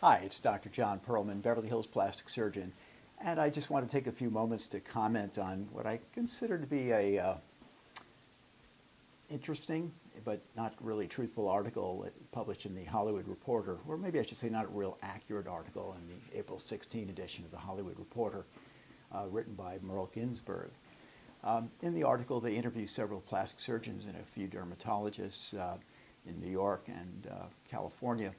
Hi, it's Dr. Jon Perlman, Beverly Hills plastic surgeon, and I just want to take a few moments to comment on what I consider to be a interesting but not really truthful article published in the Hollywood Reporter, or maybe I should say not a real accurate article in the April 16 edition of the Hollywood Reporter, written by Merle Ginsberg. In the article, they interview several plastic surgeons and a few dermatologists in New York and California,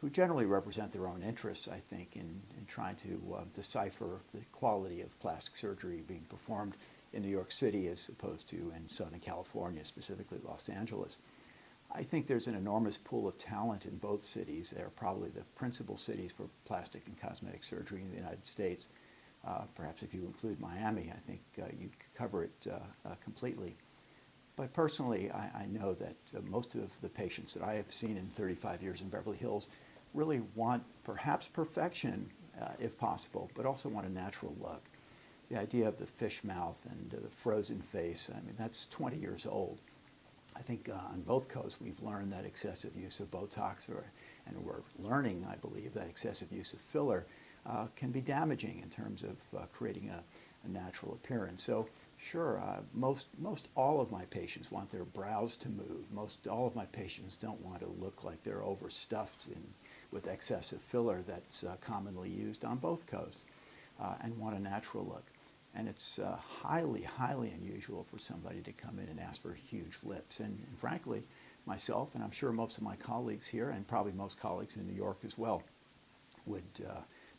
who generally represent their own interests, I think, in trying to decipher the quality of plastic surgery being performed in New York City as opposed to in Southern California, specifically Los Angeles. I think there's an enormous pool of talent in both cities. They're probably the principal cities for plastic and cosmetic surgery in the United States. Perhaps if you include Miami, I think you'd cover it completely. But personally, I know that most of the patients that I have seen in 35 years in Beverly Hills really want perhaps perfection, if possible, but also want a natural look. The idea of the fish mouth and the frozen face, I mean, that's 20 years old. I think on both coasts we've learned that excessive use of Botox, and we're learning, I believe, that excessive use of filler can be damaging in terms of creating a natural appearance. So sure, most all of my patients want their brows to move. Most all of my patients don't want to look like they're overstuffed with excessive filler that's commonly used on both coasts, and want a natural look. And it's highly, highly unusual for somebody to come in and ask for huge lips. And frankly, myself, and I'm sure most of my colleagues here, and probably most colleagues in New York as well, would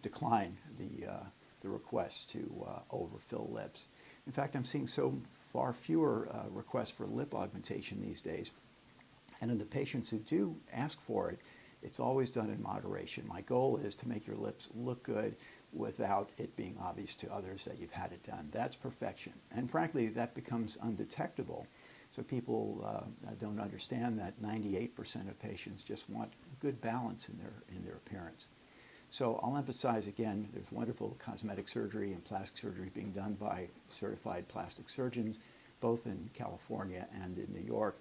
decline the request to overfill lips. In fact, I'm seeing so far fewer requests for lip augmentation these days. And in the patients who do ask for it, it's always done in moderation. My goal is to make your lips look good without it being obvious to others that you've had it done. That's perfection. And frankly, that becomes undetectable. So people don't understand that 98% of patients just want good balance in their appearance. So I'll emphasize again, there's wonderful cosmetic surgery and plastic surgery being done by certified plastic surgeons, both in California and in New York.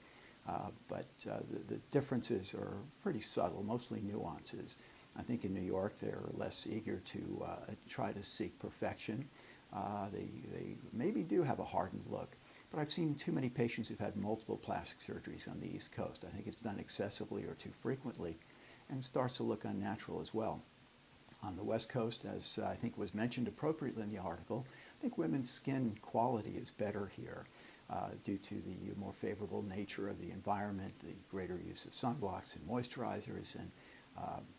But the differences are pretty subtle, mostly nuances. I think in New York they're less eager to try to seek perfection. They maybe do have a hardened look. But I've seen too many patients who've had multiple plastic surgeries on the East Coast. I think it's done excessively or too frequently, and starts to look unnatural as well. On the West Coast, as I think was mentioned appropriately in the article, I think women's skin quality is better here due to the more favorable nature of the environment, the greater use of sunblocks and moisturizers, and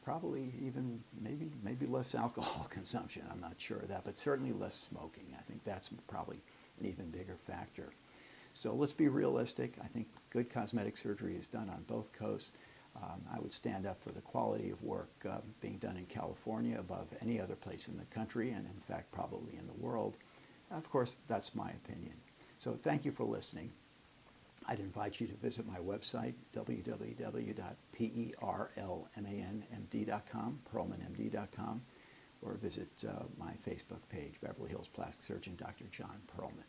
probably even maybe less alcohol consumption. I'm not sure of that, but certainly less smoking. I think that's probably an even bigger factor. So let's be realistic. I think good cosmetic surgery is done on both coasts. I would stand up for the quality of work being done in California above any other place in the country, and in fact probably in the world. Of course, that's my opinion. So thank you for listening. I'd invite you to visit my website, www.perlmanmd.com, perlmanmd.com, or visit my Facebook page, Beverly Hills Plastic Surgeon Dr. Jon Perlman.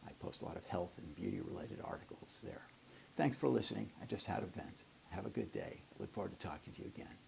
I post a lot of health and beauty-related articles there. Thanks for listening. I just had a vent. Have a good day. Look forward to talking to you again.